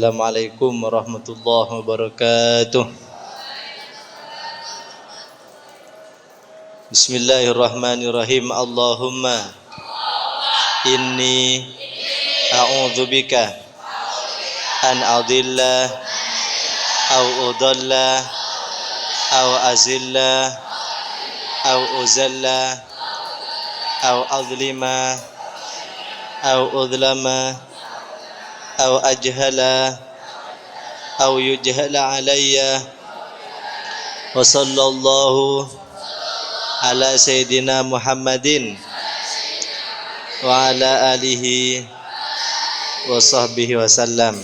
Assalamualaikum warahmatullahi wabarakatuh. Bismillahirrahmanirrahim. Allahumma inni a'udzubika an adilla au udalla au azilla au uzalla au azlima au udlama au ajhala au yujhala alayya wa sallallahu ala sayyidina Muhammadin wa ala alihi wa sahbihi wa sallam.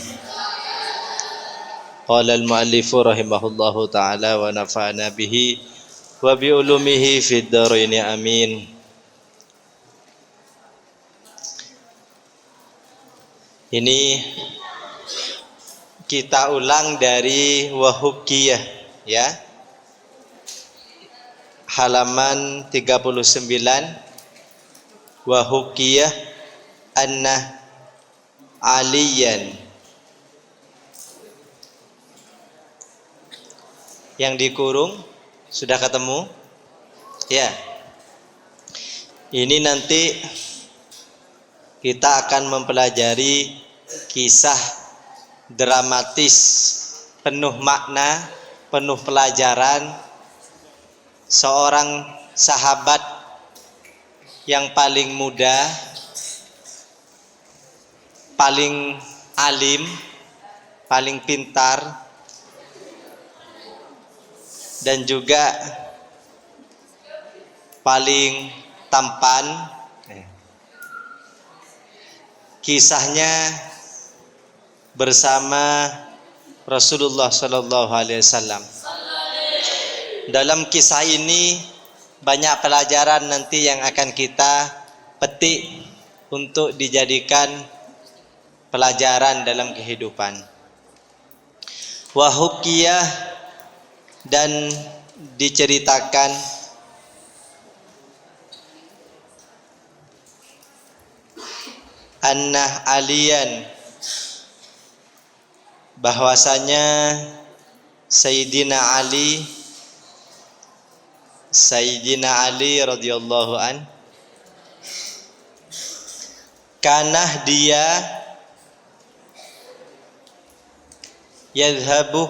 Qala al-muallifu rahimahullahu ta'ala wa nafa'ana bihi wa bi ulumihi fid dharain amin. Ini kita ulang dari Wahukiyah ya. Halaman 39. Wahukiyah anna aliyan. Yang dikurung sudah ketemu? Ya. Ini nanti kita akan mempelajari kisah dramatis penuh makna, penuh pelajaran seorang sahabat yang paling muda, paling alim, paling pintar, dan juga paling tampan. Kisahnya bersama Rasulullah Sallallahu Alaihi Wasallam. Dalam kisah ini banyak pelajaran nanti yang akan kita petik untuk dijadikan pelajaran dalam kehidupan. Wahukiyah dan diceritakan anna aliyan, bahwasanya Sayyidina Ali radhiyallahu an, kanah dia yadhhabu,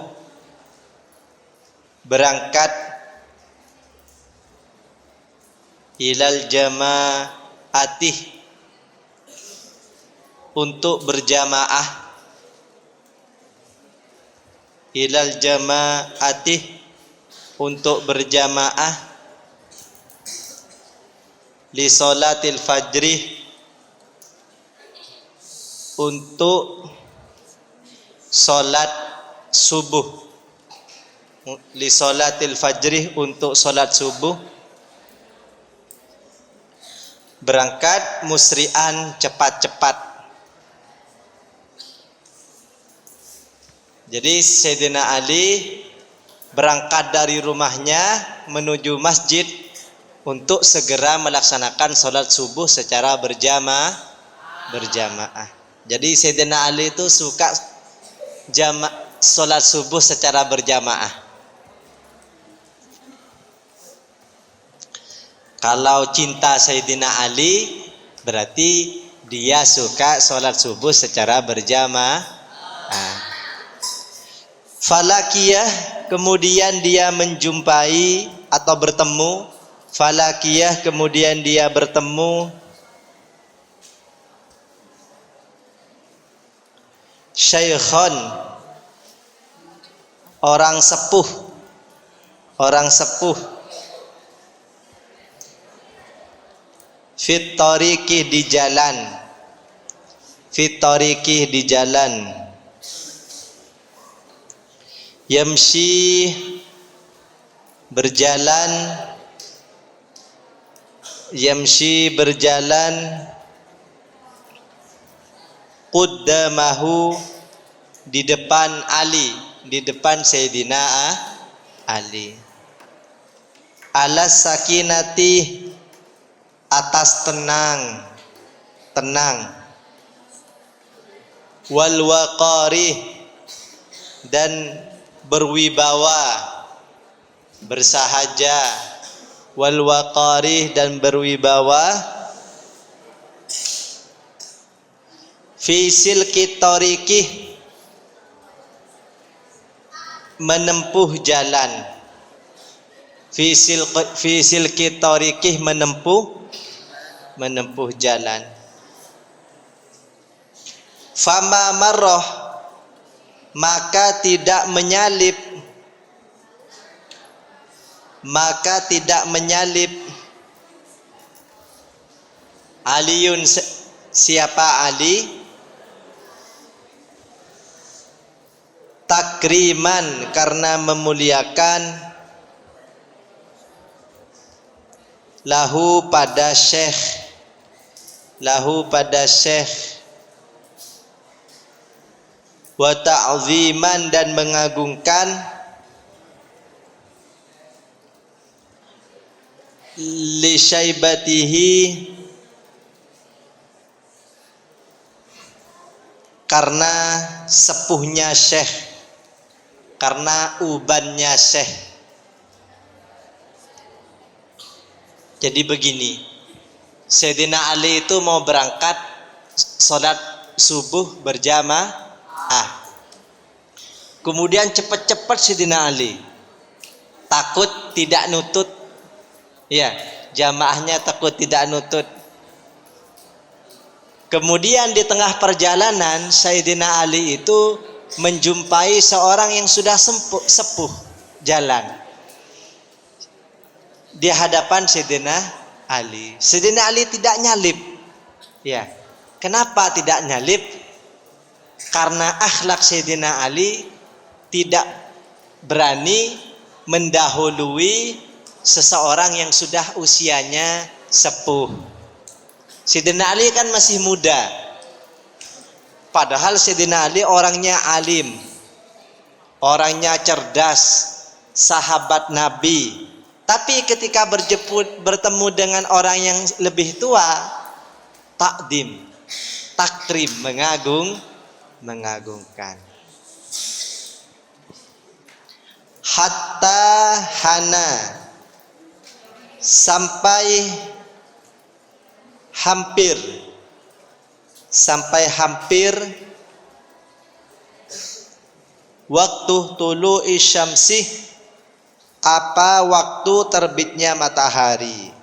berangkat, ilal jama'atih, untuk berjamaah, ilal jama'atih, untuk berjamaah, li sholatil fajri, untuk sholat subuh, li sholatil fajri, untuk sholat subuh. Berangkat musri'an, cepat-cepat. Jadi Sayyidina Ali berangkat dari rumahnya menuju masjid untuk segera melaksanakan sholat subuh secara berjamaah. Jadi Sayyidina Ali itu suka sholat subuh secara berjamaah. Kalau cinta Sayyidina Ali berarti dia suka sholat subuh secara berjamaah. Falakiyah, kemudian dia menjumpai atau bertemu. Falakiyah, kemudian dia bertemu syaikhan, orang sepuh. Fit tariqih, di jalan. Yamshi, berjalan. Quddamahu, di depan Ali, di depan Sayyidina Ali. Alas sakinati, atas tenang. Wal waqari, dan berwibawa, bersahaja, wal waqarih dan berwibawa, fi silki tariqih menempuh jalan, fi silki tariqih menempuh jalan. Fama marrah maka tidak menyalip Aliun siapa Ali, takriman karena memuliakan, lahu pada syekh, wa ta'ziman dan mengagungkan, li syaibatihi karena sepuhnya syekh, karena ubannya syekh. Jadi begini, Sayyidina Ali itu mau berangkat sholat subuh berjamaah. Kemudian cepat-cepat Sayyidina Ali, takut tidak nutut, ya, jamaahnya takut tidak nutut. Kemudian di tengah perjalanan Sayyidina Ali itu menjumpai seorang yang sudah sepuh jalan di hadapan Sayyidina Ali. Sayyidina Ali tidak nyalip. Ya. Kenapa tidak nyalip? Karena akhlak Sayyidina Ali tidak berani mendahului seseorang yang sudah usianya sepuh. Sayyidina Ali kan masih muda. Padahal Sayyidina Ali orangnya alim, orangnya cerdas, sahabat Nabi. Tapi ketika bertemu dengan orang yang lebih tua, takdim, takrim, mengagungkan. Hatta hana, sampai hampir waktu tulu'i syamsih, apa waktu terbitnya matahari,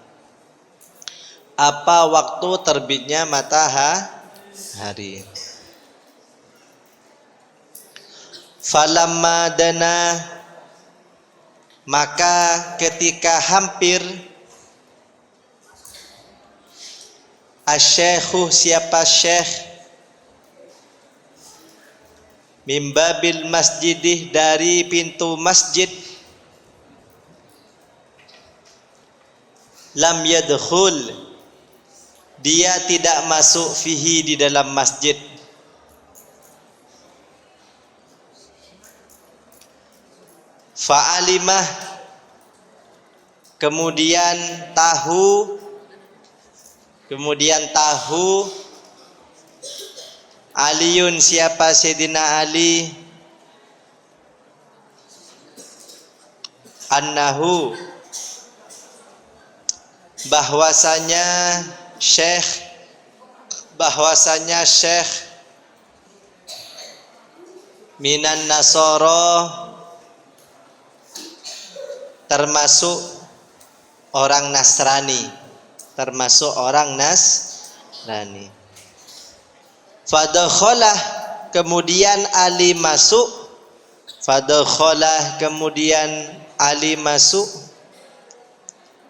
falamma dana maka ketika hampir, asyekhu siapa syekh, mimbabil masjidih dari pintu masjid, lam yadkhul dia tidak masuk fihi di dalam masjid. Fa'alimah kemudian tahu Aliun siapa Sayyidina Ali, annahu bahwasanya syekh minan nasara termasuk orang Nasrani, Fadakhalah kemudian Ali masuk,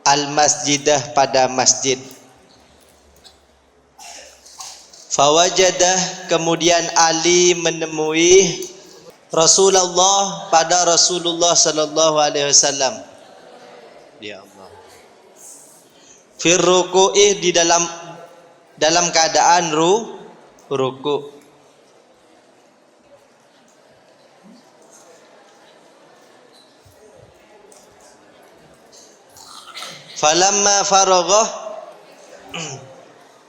al-masjidah pada masjid. Fawajadah kemudian Ali menemui Rasulullah sallallahu alaihi wasallam. Ya Allah. Fir ruku'ih di dalam keadaan ruku'. Falamma faraghah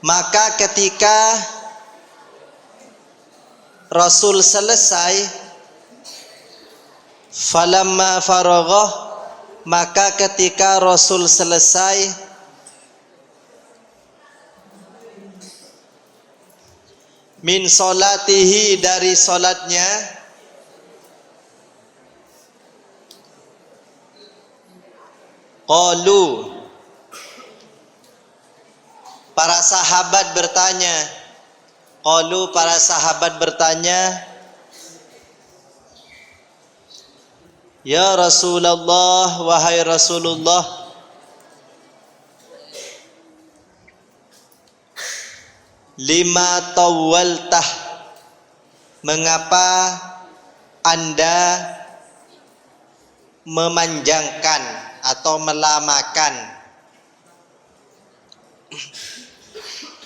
maka ketika Rasul selesai Falamma faragha, maka ketika Rasul selesai min solatihi, dari solatnya, qalu, para sahabat bertanya, qalu, para sahabat bertanya, ya Rasulullah, wahai Rasulullah, lima tawaltah, mengapa Anda memanjangkan atau melamakan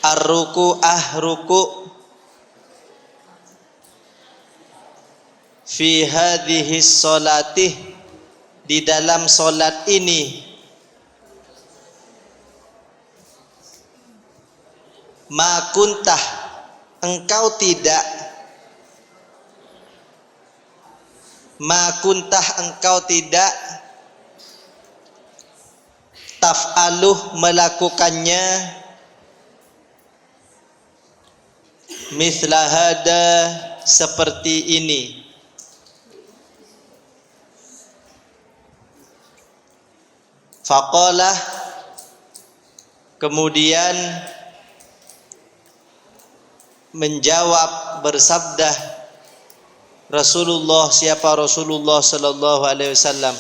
ar-ruku'ah, ruku' fi hadhihi sholati, di dalam solat ini, ma kuntah, engkau tidak, ma kuntah, engkau tidak, taf'aluh, melakukannya, mithla hada, seperti ini. Faqala, kemudian menjawab, bersabda Rasulullah, siapa Rasulullah sallallahu alaihi wasallam,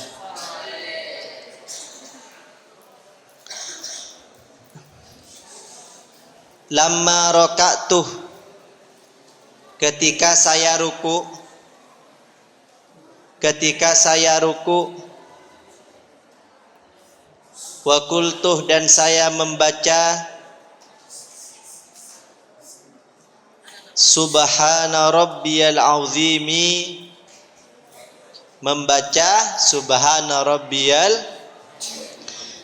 lamma raka'tuh, ketika saya ruku, ketika saya ruku, wa qultuh, dan saya membaca subhana rabbiyal azimi, membaca subhana rabbiyal,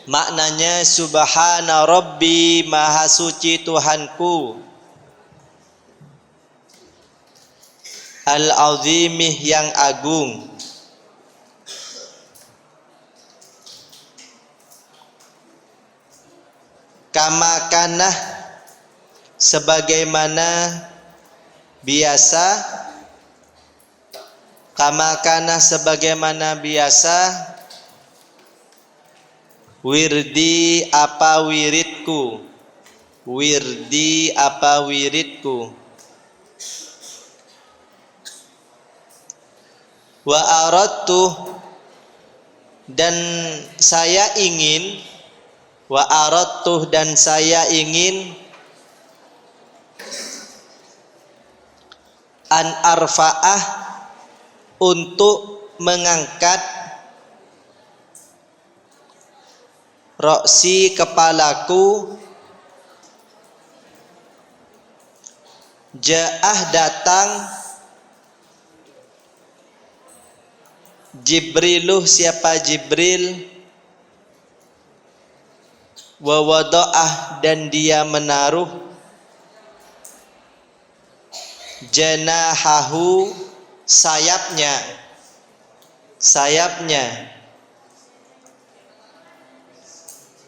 maknanya subhana rabbi, maha suci Tuhanku, al-azimih, yang agung. Kama kana, sebagaimana biasa, kama kana, sebagaimana biasa, wirdi, apa wiridku, wirdi, apa wiridku, wa aradtu, dan saya ingin, wa aradtu, dan saya ingin, an arfa'ah, untuk mengangkat, roksi, kepalaku, ja'ah, datang, Jibriluh, siapa Jibril, wa wada'ah, dan dia menaruh, janahahu, sayapnya, sayapnya,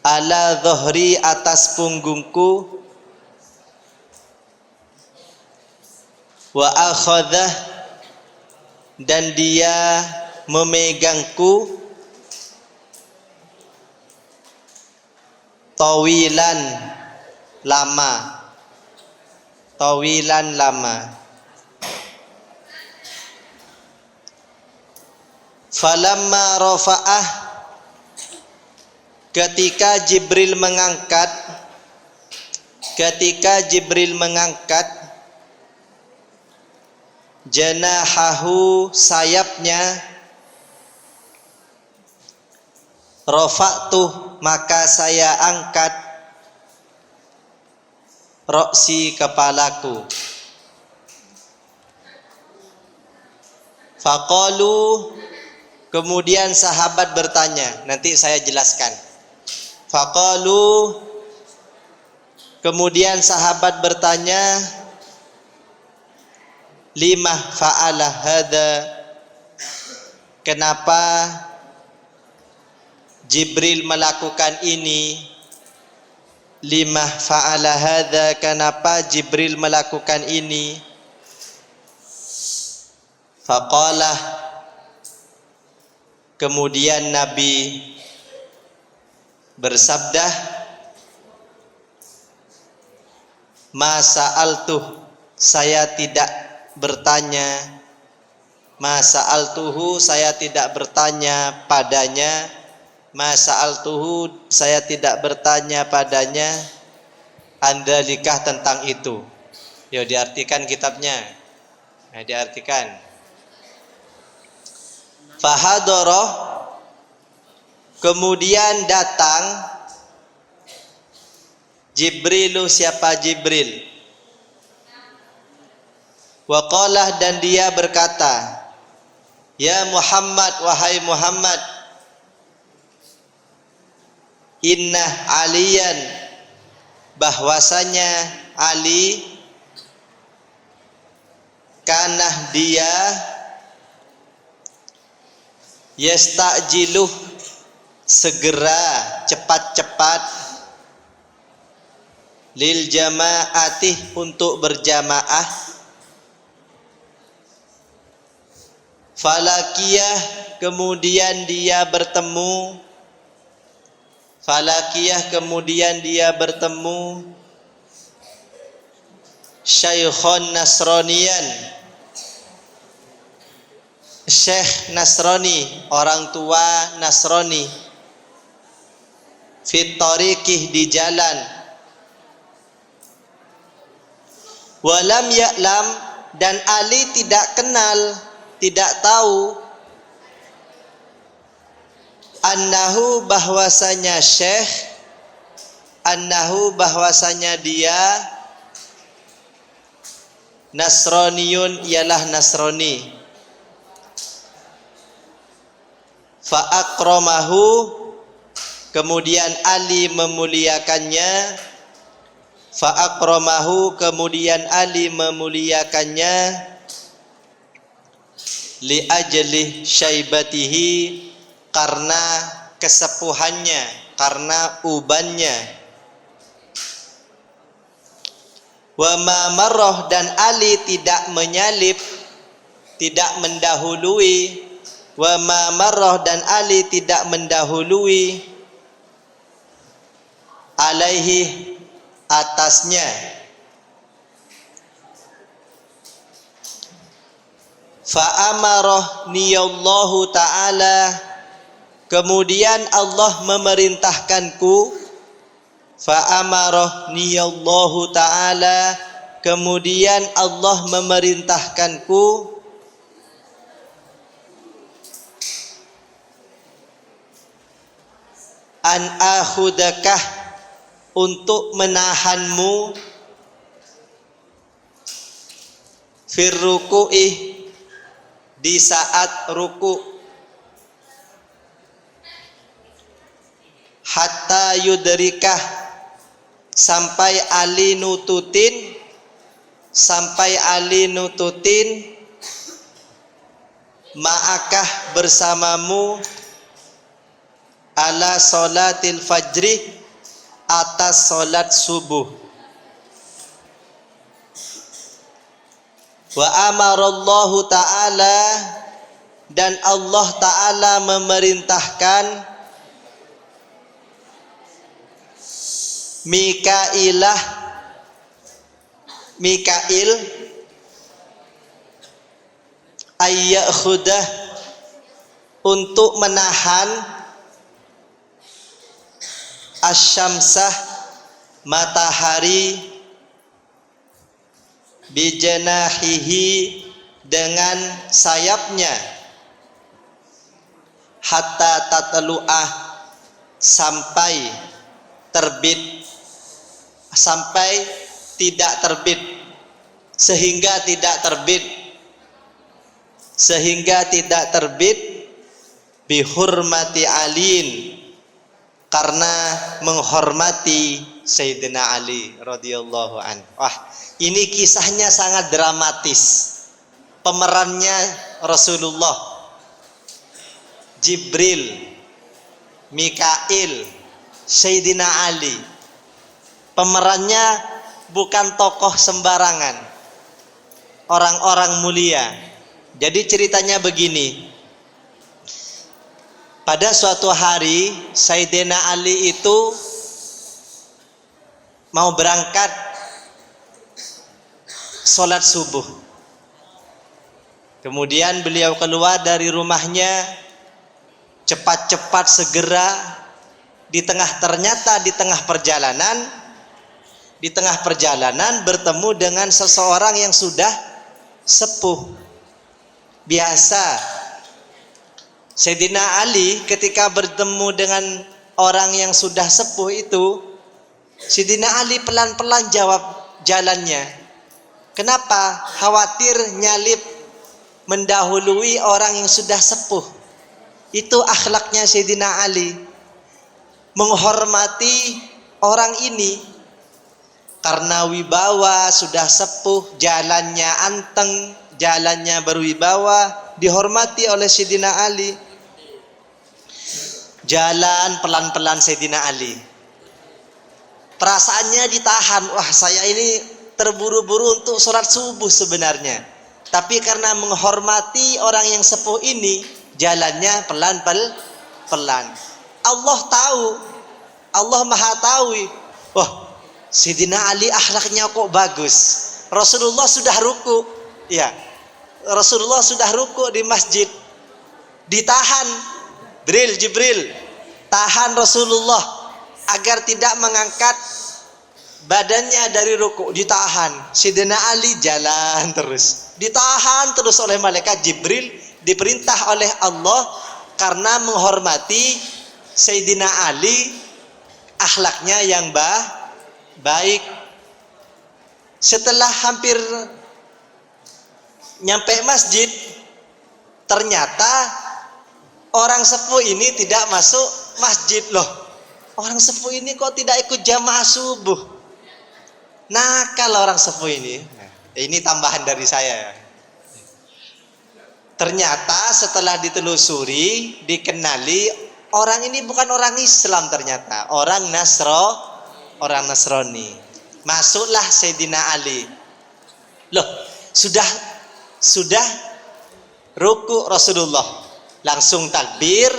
ala dhuhri, atas punggungku, wa akhadhah, dan dia memegangku, tawilan, lama, tawilan, lama. Falamma rafa'ah, ketika Jibril mengangkat, ketika Jibril mengangkat, janahahu, sayapnya, rafa'tuh, maka saya angkat, roksi, kepalaku. Faqalu, kemudian sahabat bertanya, nanti saya jelaskan. Faqalu, kemudian sahabat bertanya, lima fa'ala hadza, kenapa Jibril melakukan ini? Lima fa'ala hadza, kenapa Jibril melakukan ini? Faqala, kemudian Nabi bersabda, ma sa'altuh, saya tidak bertanya, ma sa'altuhu, saya tidak bertanya padanya, ma sa'altuhu, saya tidak bertanya padanya, andalikah, tentang itu. Yo, diartikan kitabnya. Nah, diartikan. Fahadoro, kemudian datang Jibrilu, siapa Jibril? Waqalah, dan dia berkata, ya Muhammad, wahai Muhammad, inna aliyan, bahwasanya Ali, kanah dia, yastajiluh, segera, cepat-cepat, lil jama'atih, untuk berjamaah, falakiyah, kemudian dia bertemu, falakiyah, kemudian dia bertemu, syaikhon nasronian, syekh Nasrani, orang tua Nasrani, fit tariqih, di jalan, walam ya'lam, dan Ali tidak kenal, tidak tahu, annahu, bahwasanya syekh, annahu, bahwasanya dia, Nasroniyun, ialah Nasrani. Fa'akramahu, kemudian Ali memuliakannya, fa'akramahu, kemudian Ali memuliakannya, li ajli syaibatihi, karena kesepuhannya, karena ubannya, wa ma marrah, dan Ali tidak menyalip, tidak mendahului, wa ma marrah, dan Ali tidak mendahului, alaihi, atasnya, fa amarah niyallahu ta'ala, kemudian Allah memerintahkanku, fa amarah niyallahu ta'ala, kemudian Allah memerintahkanku, an akhudakah, untuk menahanmu, firruku'ih, di saat ruku', hatta yudrikah, sampai Ali nututin, sampai Ali nututin, ma'akah, bersamamu, ala sholatil fajri, atas sholat subuh. Wa amarallahu ta'ala, dan Allah ta'ala memerintahkan, Mikailah, Mikail, ayyakhudah, untuk menahan, asyamsah, matahari, bijanahihi, dengan sayapnya, hatta tatlu'ah, sampai terbit, sampai tidak terbit, sehingga tidak terbit, sehingga tidak terbit, bihurmati aliin, karena menghormati Sayyidina Ali radhiyallahu an. Wah, ini kisahnya sangat dramatis. Pemerannya Rasulullah. Jibril, Mikail, Sayyidina Ali. Pemerannya bukan tokoh sembarangan, orang-orang mulia. Jadi ceritanya begini. Pada suatu hari Sayyidina Ali itu mau berangkat sholat subuh. Kemudian beliau keluar dari rumahnya cepat-cepat segera. Ternyata di tengah perjalanan bertemu dengan seseorang yang sudah sepuh. Biasa Sayyidina Ali ketika bertemu dengan orang yang sudah sepuh itu, Sayyidina Ali pelan-pelan jawab jalannya. Kenapa? Khawatir nyalip mendahului orang yang sudah sepuh. Itu akhlaknya Sayyidina Ali, menghormati orang ini. Karena wibawa sudah sepuh, jalannya anteng, jalannya berwibawa, dihormati oleh Sayyidina Ali. Jalan pelan-pelan Sayyidina Ali. Perasaannya ditahan. Wah, saya ini terburu-buru untuk sholat subuh sebenarnya. Tapi karena menghormati orang yang sepuh ini, jalannya pelan-pelan. Allah tahu, Allah maha tahu. Wah, Sayyidina Ali akhlaknya kok bagus. Rasulullah sudah ruku. Ya, Rasulullah sudah ruku di masjid. Ditahan. Jibril, tahan Rasulullah agar tidak mengangkat badannya dari ruku. Ditahan. Sayyidina Ali jalan terus. Ditahan terus oleh malaikat Jibril. Diperintah oleh Allah karena menghormati Sayyidina Ali, akhlaknya yang baik. Setelah hampir nyampe masjid, ternyata orang sepuh ini tidak masuk masjid. Loh, orang sepuh ini kok tidak ikut jamaah subuh? Nakal orang sepuh ini. Ini tambahan dari saya. Ternyata setelah ditelusuri, dikenali, orang ini bukan orang Islam ternyata, orang Nasrani. Masuklah Sayyidina Ali. Loh, sudah ruku Rasulullah. Langsung takbir,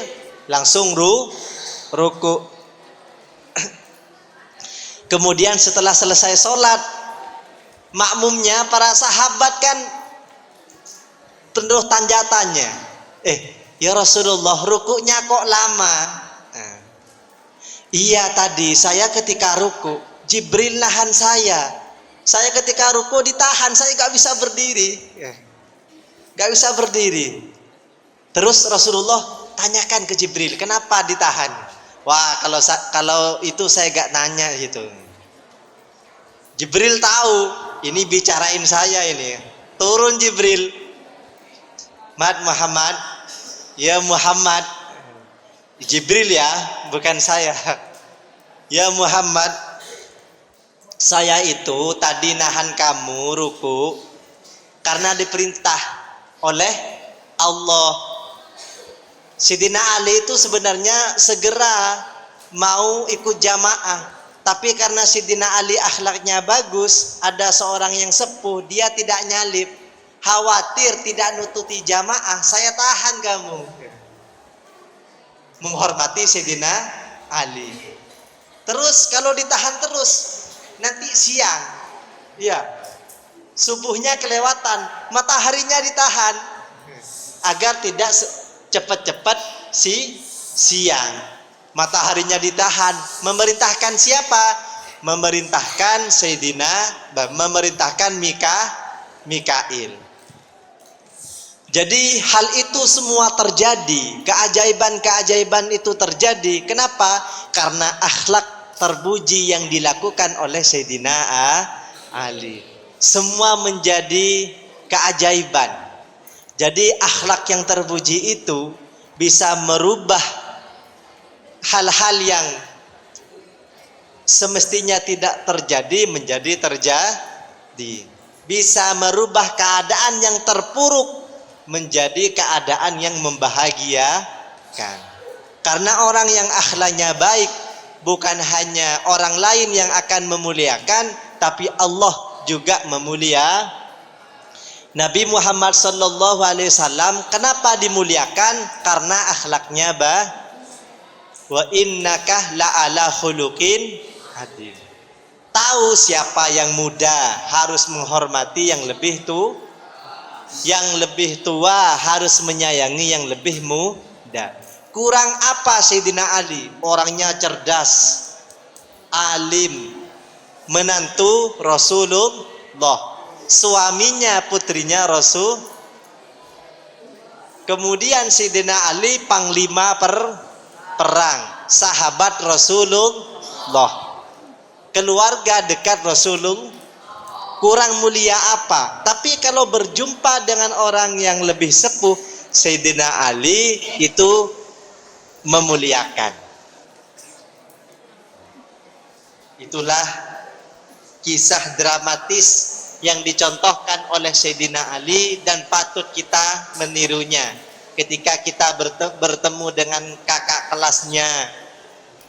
langsung ruku. Kemudian setelah selesai sholat, makmumnya para sahabat kan penuh tanjatannya. Ya Rasulullah, rukuknya kok lama? Iya, tadi saya ketika ruku Jibril nahan saya. Saya ketika ruku ditahan, saya gak bisa berdiri. Gak bisa berdiri. Terus Rasulullah tanyakan ke Jibril, kenapa ditahan? Wah, kalau itu saya gak nanya gitu. Jibril tahu, ini bicarain saya ini. Turun Jibril. Muhammad, ya Muhammad. Jibril ya, bukan saya. Ya Muhammad, saya itu tadi nahan kamu ruku karena diperintah oleh Allah. Sayyidina Ali itu sebenarnya segera mau ikut jamaah, tapi karena Sayyidina Ali akhlaknya bagus, ada seorang yang sepuh, dia tidak nyalip, khawatir tidak nututi jamaah, saya tahan kamu. Menghormati Sayyidina Ali. Terus kalau ditahan terus, nanti siang, ya, subuhnya kelewatan, mataharinya ditahan agar tidak cepat-cepat siang. Mataharinya ditahan. Memerintahkan siapa? Memerintahkan memerintahkan Mikail. Jadi hal itu semua terjadi, keajaiban-keajaiban itu terjadi. Kenapa? Karena akhlak terpuji yang dilakukan oleh Sayyidina Ali. Semua menjadi keajaiban. Jadi akhlak yang terpuji itu bisa merubah hal-hal yang semestinya tidak terjadi menjadi terjadi. Bisa merubah keadaan yang terpuruk menjadi keadaan yang Karena orang yang akhlaknya baik, bukan hanya orang lain yang akan memuliakan, tapi Allah juga memuliakan. Nabi Muhammad sallallahu alaihi wasallam kenapa dimuliakan? Karena akhlaknya baik. Wa innaka la'ala khuluqin adzim. Tahu siapa yang muda harus menghormati yang lebih tua. Yang lebih tua harus menyayangi yang lebih muda. Kurang apa Sayyidina Ali? Orangnya cerdas, alim, menantu Rasulullah, suaminya putrinya Rasul. Kemudian Sayyidina Ali panglima perang, sahabat Rasulullah, keluarga dekat Rasulullah. Kurang mulia apa? Tapi kalau berjumpa dengan orang yang lebih sepuh, Sayyidina Ali itu memuliakan. Itulah kisah dramatis yang dicontohkan oleh Sayyidina Ali dan patut kita menirunya. Ketika kita bertemu dengan kakak kelasnya,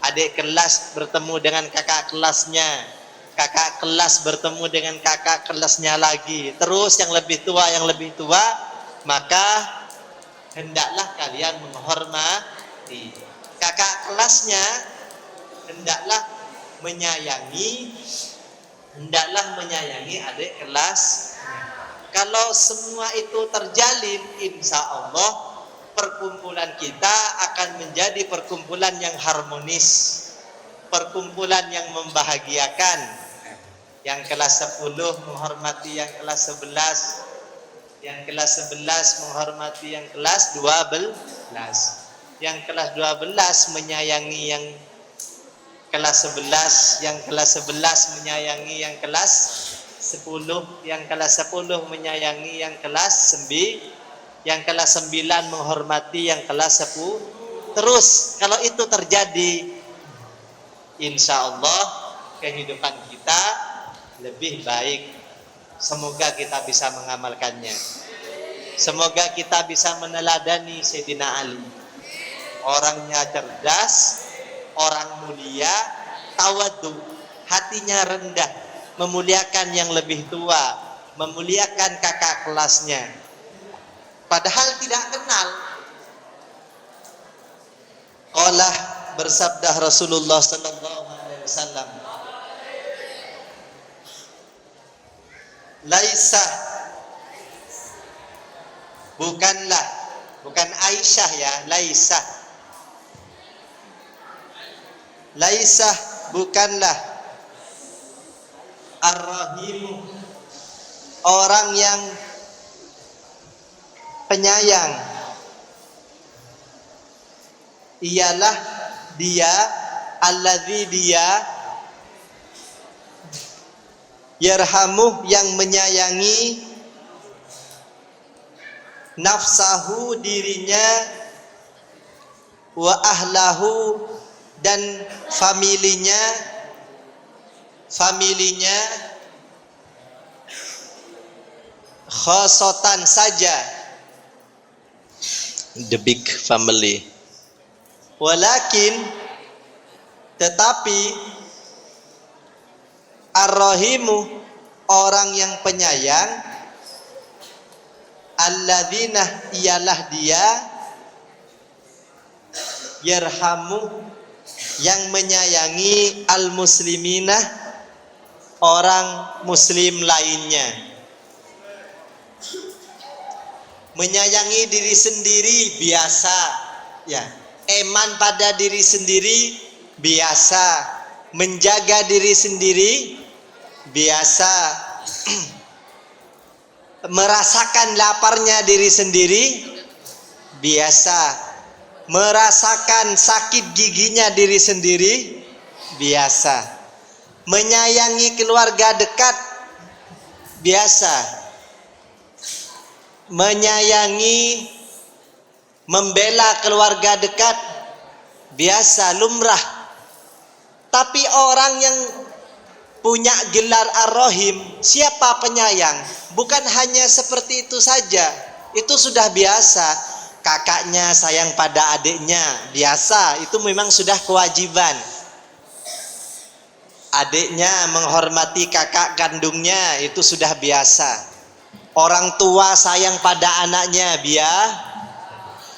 adik kelas bertemu dengan kakak kelasnya, kakak kelas bertemu dengan kakak kelasnya lagi, terus yang lebih tua, maka hendaklah kalian menghormati kakak kelasnya, hendaklah menyayangi adik kelas. Kalau semua itu terjalin, insya Allah perkumpulan kita akan menjadi perkumpulan yang harmonis, perkumpulan yang membahagiakan. Yang kelas 10 menghormati yang kelas 11, yang kelas 11 menghormati yang kelas 12, yang kelas 12 menyayangi yang kelas 11, yang kelas 11 menyayangi yang kelas 10, yang kelas 10 menyayangi yang kelas 9, yang kelas 9 menghormati yang kelas 10. Terus kalau itu terjadi, insya Allah kehidupan kita lebih baik. Semoga kita bisa mengamalkannya. Semoga kita bisa meneladani Sayyidina Ali. Orangnya cerdas, orang mulia, tawadhu, hatinya rendah, memuliakan yang lebih tua, memuliakan kakak kelasnya. Padahal tidak kenal. Qala, bersabda Rasulullah sallallahu alaihi wasallam, laisa, bukanlah, bukan Aisyah ya, laisa bukanlah ar-rahim, orang yang penyayang, ialah dia alladzi, dia yarhamuh, yang menyayangi nafsahu, dirinya, wa ahlahu, dan familinya khosotan saja, the big family. Walakin, tetapi, ar-rahimu, orang yang penyayang, alladzina, ialah dia, yarhamu, yang menyayangi al-muslimina, orang muslim lainnya. Menyayangi diri sendiri biasa, ya. Eman pada diri sendiri biasa, menjaga diri sendiri biasa, merasakan laparnya diri sendiri biasa, merasakan sakit giginya diri sendiri biasa, menyayangi keluarga dekat biasa, menyayangi, membela keluarga dekat biasa, lumrah. Tapi orang yang punya gelar ar-rahim, siapa penyayang, bukan hanya seperti itu saja, itu sudah biasa. kakaknya sayang pada adiknya, biasa, itu memang sudah kewajiban. Adiknya menghormati kakak kandungnya, itu sudah biasa. Orang tua sayang pada anaknya,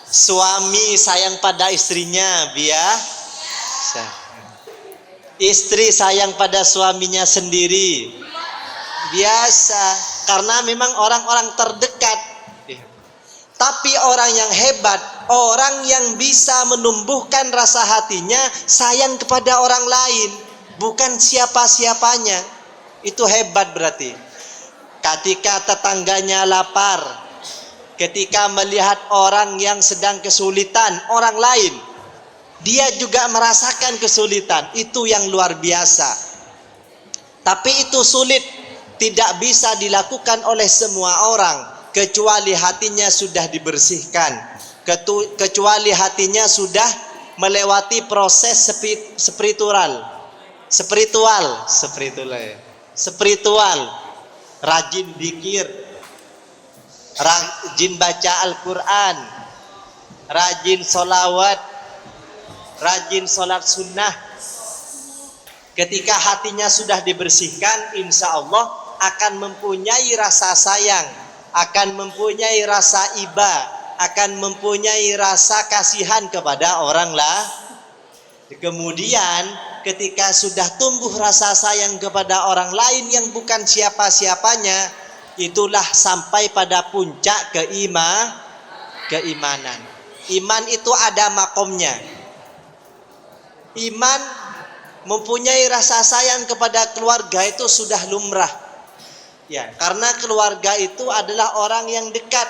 suami sayang pada istrinya, biasa. Istri sayang pada suaminya sendiri, biasa, karena memang orang-orang terdekat. Tapi orang yang hebat, orang yang bisa menumbuhkan rasa hatinya sayang kepada orang lain, bukan siapa-siapanya. Itu hebat berarti. Ketika tetangganya lapar, ketika melihat orang yang sedang kesulitan, orang lain, dia juga merasakan kesulitan. Itu yang luar biasa. Tapi itu sulit, tidak bisa dilakukan oleh semua orang, kecuali hatinya sudah dibersihkan, kecuali hatinya sudah melewati proses spiritual, rajin zikir, rajin baca Al-Quran, rajin sholawat, rajin sholat sunnah. Ketika hatinya sudah dibersihkan, insya Allah akan mempunyai rasa sayang, akan mempunyai rasa iba, akan mempunyai rasa kasihan kepada orang lah. Kemudian ketika sudah tumbuh rasa sayang kepada orang lain yang bukan siapa-siapanya, itulah sampai pada puncak keimanan. Iman itu ada makomnya. Iman mempunyai rasa sayang kepada keluarga itu sudah lumrah. Ya, karena keluarga itu adalah orang yang dekat.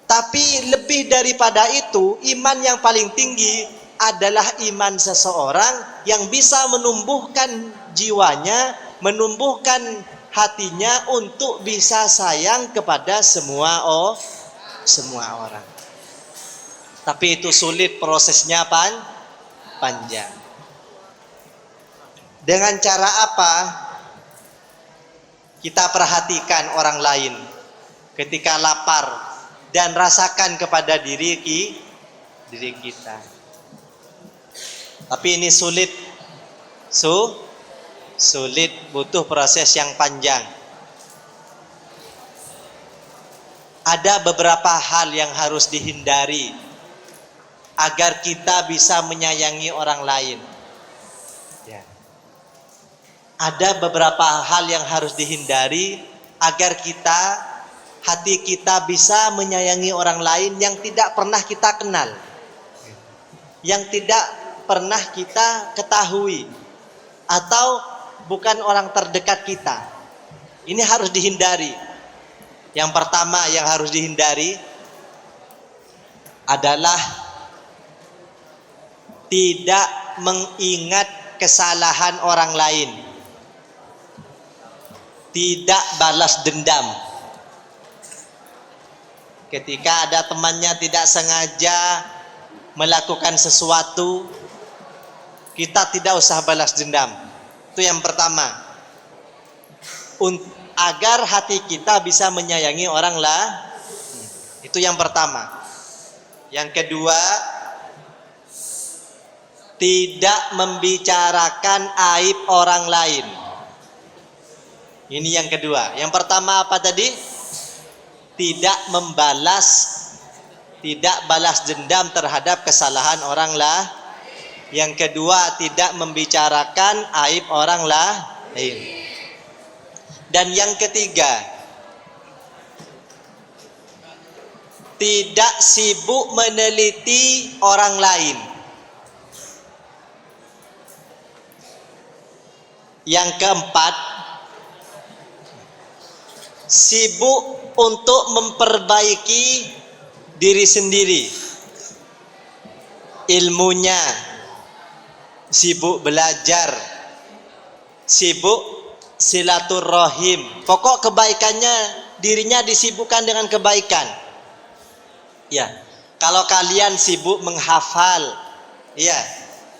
Tapi lebih daripada itu, iman yang paling tinggi adalah iman seseorang yang bisa menumbuhkan jiwanya, menumbuhkan hatinya untuk bisa sayang kepada semua orang. Tapi itu sulit, prosesnya panjang. Dengan cara apa kita perhatikan orang lain ketika lapar dan rasakan kepada diri kita. Tapi ini sulit, butuh proses yang panjang. Ada beberapa hal yang harus dihindari agar kita bisa menyayangi orang lain. Ya. Ada beberapa hal yang harus dihindari agar hati kita bisa menyayangi orang lain yang tidak pernah kita kenal, yang tidak pernah kita ketahui, atau bukan orang terdekat kita. Ini harus dihindari. Yang pertama yang harus dihindari adalah tidak mengingat kesalahan orang lain, tidak balas dendam. Ketika ada temannya tidak sengaja melakukan sesuatu, kita tidak usah balas dendam. Itu yang pertama. Agar hati kita bisa menyayangi orang lah. Itu yang pertama. Yang kedua, tidak membicarakan aib orang lain. Ini yang kedua. Yang pertama apa tadi? Tidak balas dendam terhadap kesalahan orang lah. Yang kedua, tidak membicarakan aib orang lain. Dan yang ketiga, tidak sibuk meneliti orang lain. Yang keempat, sibuk untuk memperbaiki diri sendiri, ilmunya, sibuk belajar, sibuk silaturahim. Pokok kebaikannya, dirinya disibukkan dengan kebaikan. Ya, kalau kalian sibuk menghafal, ya,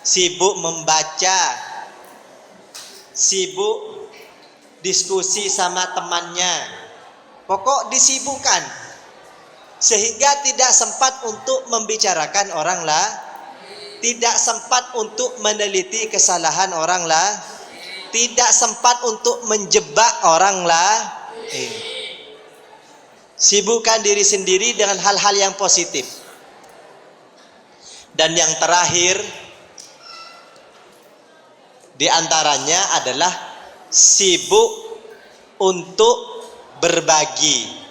sibuk membaca, sibuk diskusi sama temannya, pokok disibukkan. sehingga tidak sempat untuk membicarakan orang lah, tidak sempat untuk meneliti kesalahan orang lah, tidak sempat untuk menjebak orang lah. Sibukkan diri sendiri dengan hal-hal yang positif. Dan yang terakhir di antaranya adalah sibuk untuk berbagi.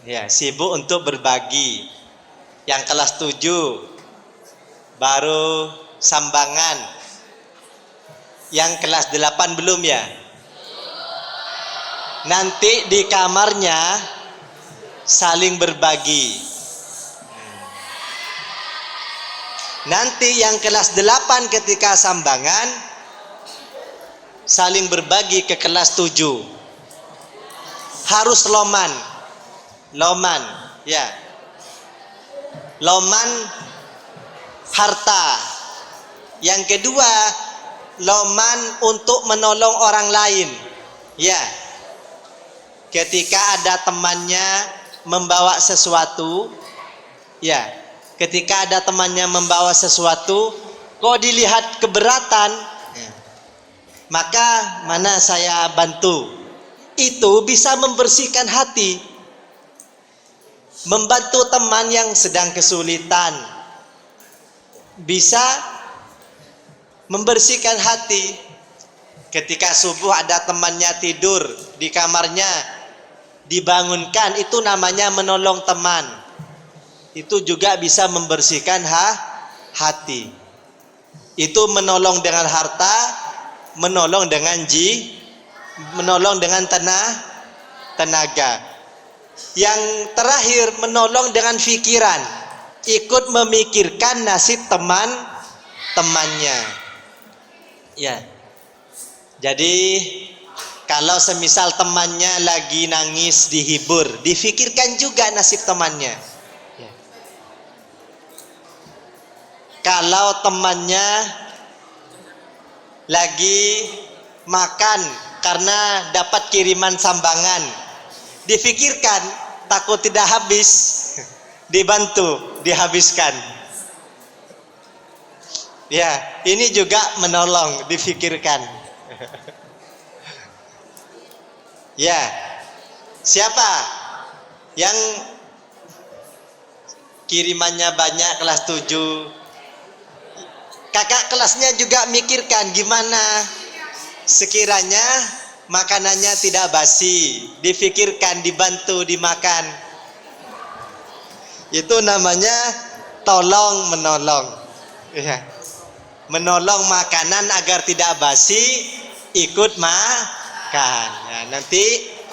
Ya, sibuk untuk berbagi. Yang kelas 7 baru sambangan. Yang kelas 8 belum ya? Nanti di kamarnya saling berbagi. Nanti yang kelas 8 ketika sambangan saling berbagi ke kelas 7. Harus loman. Loman, ya. Loman harta. Yang kedua, loman untuk menolong orang lain. Ya. Ketika ada temannya membawa sesuatu, ya, ketika ada temannya membawa sesuatu, kok dilihat keberatan, maka mana saya bantu. Itu bisa membersihkan hati. Membantu teman yang sedang kesulitan bisa membersihkan hati. Ketika subuh ada temannya tidur di kamarnya, dibangunkan, itu namanya menolong teman. Itu juga bisa membersihkan hati. Itu menolong dengan harta, menolong dengan menolong dengan tenaga. Yang terakhir, menolong dengan pikiran, ikut memikirkan nasib temannya. Ya. Jadi kalau semisal temannya lagi nangis, dihibur, difikirkan juga nasib temannya. Ya. Kalau temannya lagi makan karena dapat kiriman sambangan, difikirkan, takut tidak habis, dibantu, dihabiskan. Ya, ini juga menolong, difikirkan. Ya, siapa yang kirimannya banyak kelas 7? Kakak kelasnya juga mikirkan gimana sekiranya makanannya tidak basi, difikirkan, dibantu, dimakan. Itu namanya tolong menolong. Ya. Menolong makanan agar tidak basi, ikut makan. Ya, nanti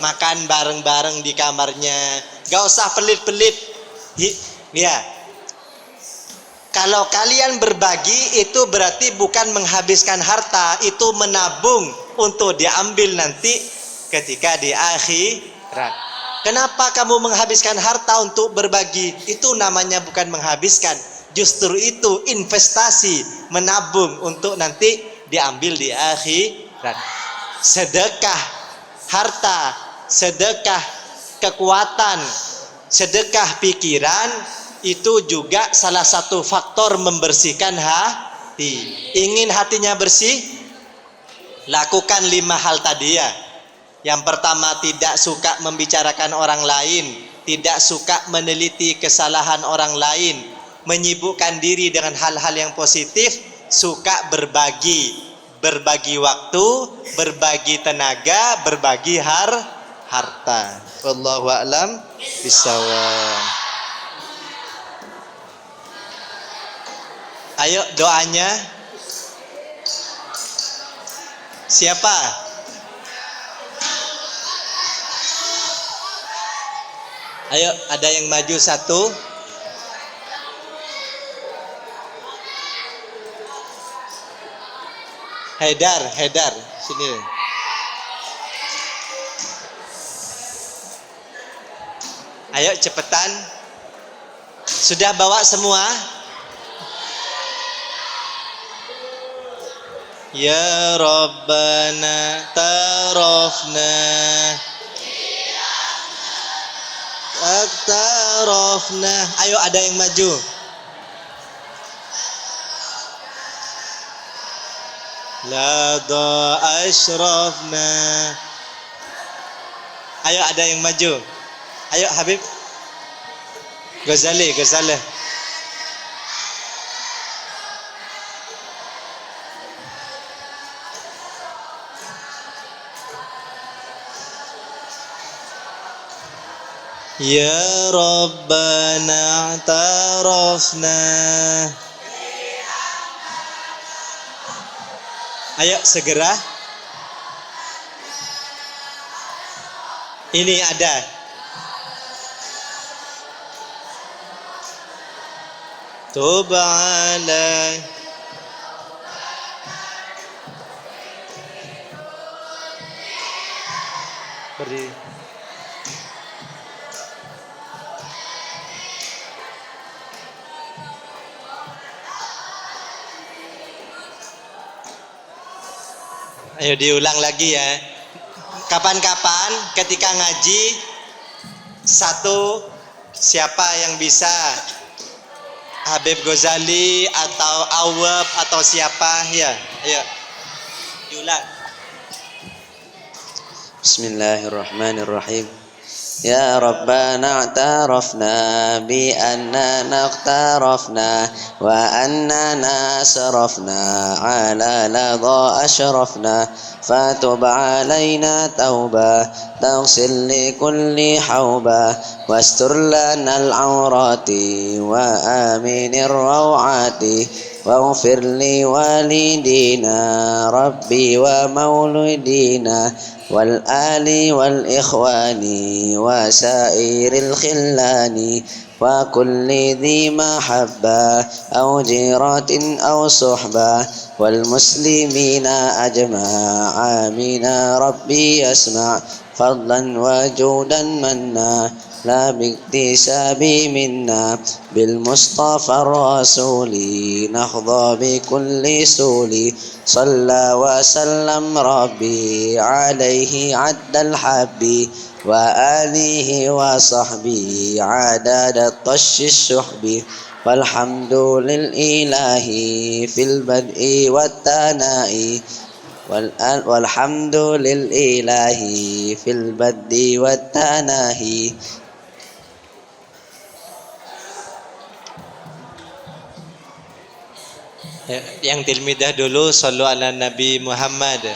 makan bareng-bareng di kamarnya. Gak usah pelit-pelit. Ya. Kalau kalian berbagi, itu berarti bukan menghabiskan harta, itu menabung untuk diambil nanti ketika di akhirat. Kenapa kamu menghabiskan harta untuk berbagi? Itu namanya bukan menghabiskan, justru itu investasi, menabung untuk nanti diambil di akhirat. Sedekah harta, sedekah kekuatan, sedekah pikiran, itu juga salah satu faktor membersihkan hati. Ingin hatinya bersih? Lakukan 5 hal tadi ya. Yang pertama, tidak suka membicarakan orang lain, tidak suka meneliti kesalahan orang lain, menyibukkan diri dengan hal-hal yang positif, suka berbagi, berbagi waktu, berbagi tenaga, berbagi harta. Wallahu a'lam bishawab. Ayo doanya. Siapa? Ayo, ada yang maju satu. Haidar, sini. Ayo cepetan. Sudah bawa semua? Ya Rabbana tarafna akta asyrafna. Ayo ada yang maju. Lada asyrafna. Ayo ada yang maju. Ayo Habib Ghazali. Ya Rabbana ta'arafna. Ayo segera. Ini ada. Tub alai. Beri. Ayo diulang lagi ya. Kapan-kapan ketika ngaji satu, siapa yang bisa? Habib Ghazali atau Awab atau siapa ya? Ayo diulang. Bismillahirrahmanirrahim. Ya Rabbana a'tarafna bi annana iqtarafna wa annana asrafna ala ladha ashrafna fatub alaina tauba taghsil li kulli hauba wastur lana al-awrati wa aminir rawati واغفر لوالدينا ربي ومولدينا والآل والإخوان وسائر الخلان وكل ذي محبة أو جيرة أو صحبة والمسلمين أجمع آمين ربي يسمع فضلا وجودا منا لا باكتساب منا بالمصطفى الرسول نخضى بكل سول صلى وسلم ربي عليه عد الحب وآله وصحبه عدد الطش الشحب والحمد للإله في البدء والثناء والحمد للإله في البدء والتناهي. Yang tilmidah dulu, sallu ala Nabi Muhammad.